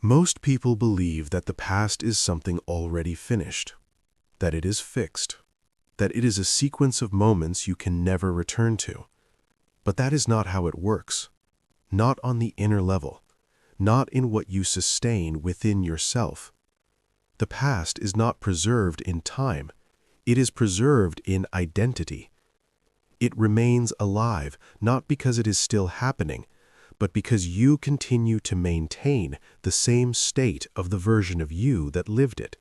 Most people believe that the past is something already finished, that it is fixed, that it is a sequence of moments you can never return to. But that is not how it works. Not on the inner level, not in what you sustain within yourself. The past is not preserved in time. It is preserved in identity. It remains alive, not because it is still happening, but because you continue to maintain the same state of the version of you that lived it.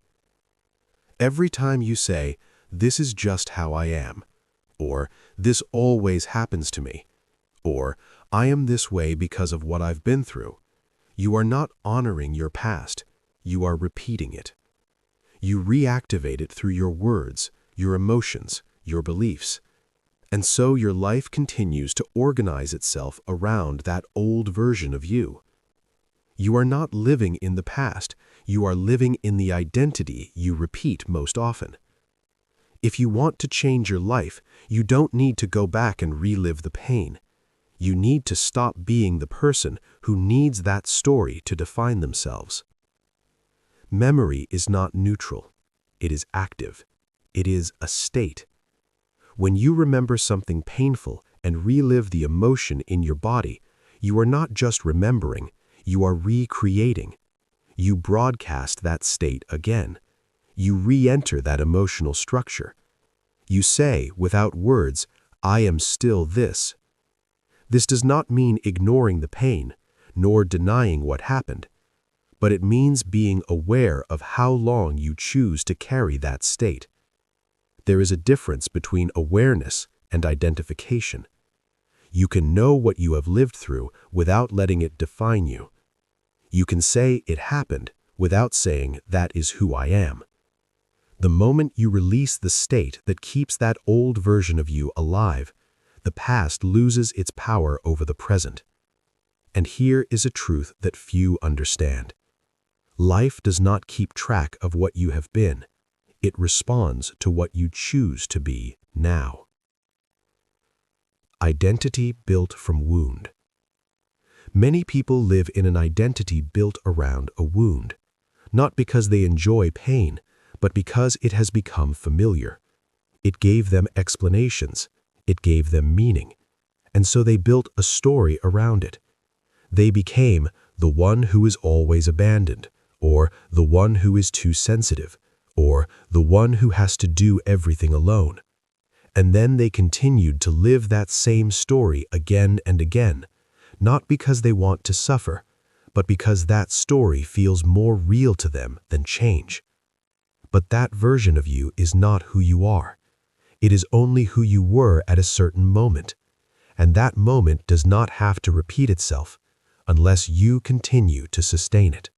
Every time you say, "This is just how I am," or "This always happens to me," or "I am this way because of what I've been through," you are not honoring your past, you are repeating it. You reactivate it through your words, your emotions, your beliefs. And so your life continues to organize itself around that old version of you. You are not living in the past, you are living in the identity you repeat most often. If you want to change your life, you don't need to go back and relive the pain. You need to stop being the person who needs that story to define themselves. Memory is not neutral. It is active. It is a state. When you remember something painful and relive the emotion in your body, you are not just remembering, you are recreating. You broadcast that state again. You re-enter that emotional structure. You say, without words, "I am still this." This does not mean ignoring the pain, nor denying what happened, but it means being aware of how long you choose to carry that state. There is a difference between awareness and identification. You can know what you have lived through without letting it define you. You can say it happened without saying that is who I am. The moment you release the state that keeps that old version of you alive, the past loses its power over the present. And here is a truth that few understand. Life does not keep track of what you have been. It responds to what you choose to be now. Identity built from wound. Many people live in an identity built around a wound, not because they enjoy pain, but because it has become familiar. It gave them explanations, it gave them meaning, and so they built a story around it. They became the one who is always abandoned, or the one who is too sensitive, or the one who has to do everything alone. And then they continued to live that same story again and again, not because they want to suffer, but because that story feels more real to them than change. But that version of you is not who you are. It is only who you were at a certain moment, and that moment does not have to repeat itself unless you continue to sustain it.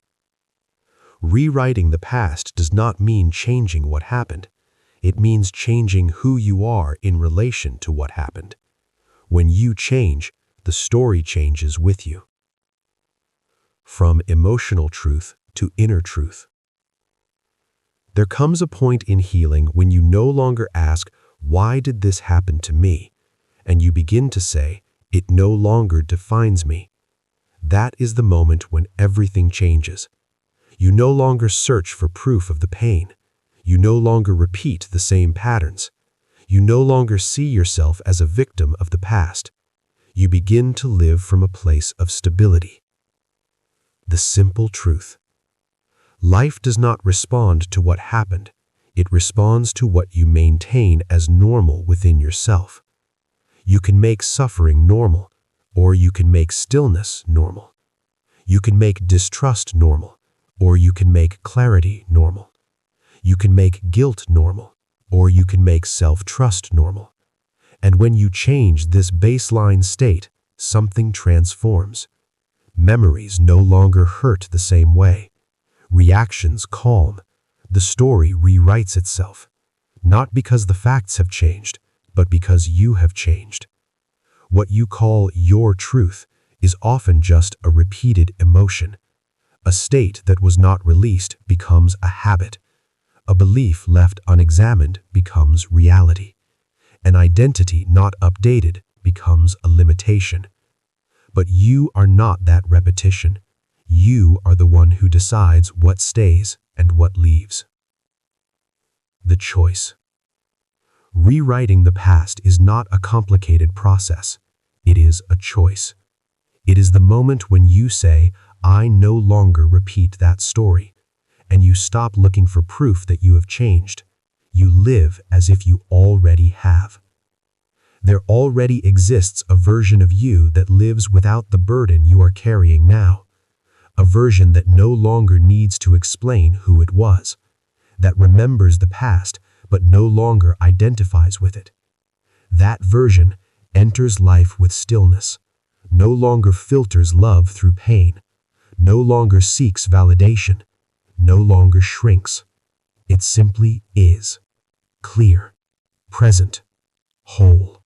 Rewriting the past does not mean changing what happened. It means changing who you are in relation to what happened. When you change, the story changes with you. From emotional truth to inner truth. There comes a point in healing when you no longer ask, "Why did this happen to me?" and you begin to say, "It no longer defines me." That is the moment when everything changes. You no longer search for proof of the pain. You no longer repeat the same patterns. You no longer see yourself as a victim of the past. You begin to live from a place of stability. The simple truth. Life does not respond to what happened. It responds to what you maintain as normal within yourself. You can make suffering normal, or you can make stillness normal. You can make distrust normal, or you can make clarity normal. You can make guilt normal, or you can make self-trust normal. And when you change this baseline state, something transforms. Memories no longer hurt the same way. Reactions calm. The story rewrites itself, not because the facts have changed, but because you have changed. What you call your truth is often just a repeated emotion. A state that was not released becomes a habit. A belief left unexamined becomes reality. An identity not updated becomes a limitation. But you are not that repetition. You are the one who decides what stays and what leaves. The choice. Rewriting the past is not a complicated process. It is a choice. It is the moment when you say, I no longer repeat that story, and you stop looking for proof that you have changed. You live as if you already have. There already exists a version of you that lives without the burden you are carrying now. A version that no longer needs to explain who it was, that remembers the past but no longer identifies with it. That version enters life with stillness, no longer filters love through pain, no longer seeks validation, no longer shrinks. It simply is, clear, present, whole.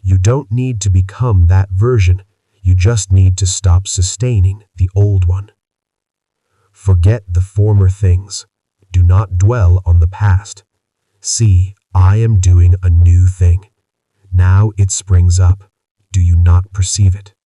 You don't need to become that version, you just need to stop sustaining the old one. Forget the former things. Do not dwell on the past. See, I am doing a new thing. Now it springs up. Do you not perceive it?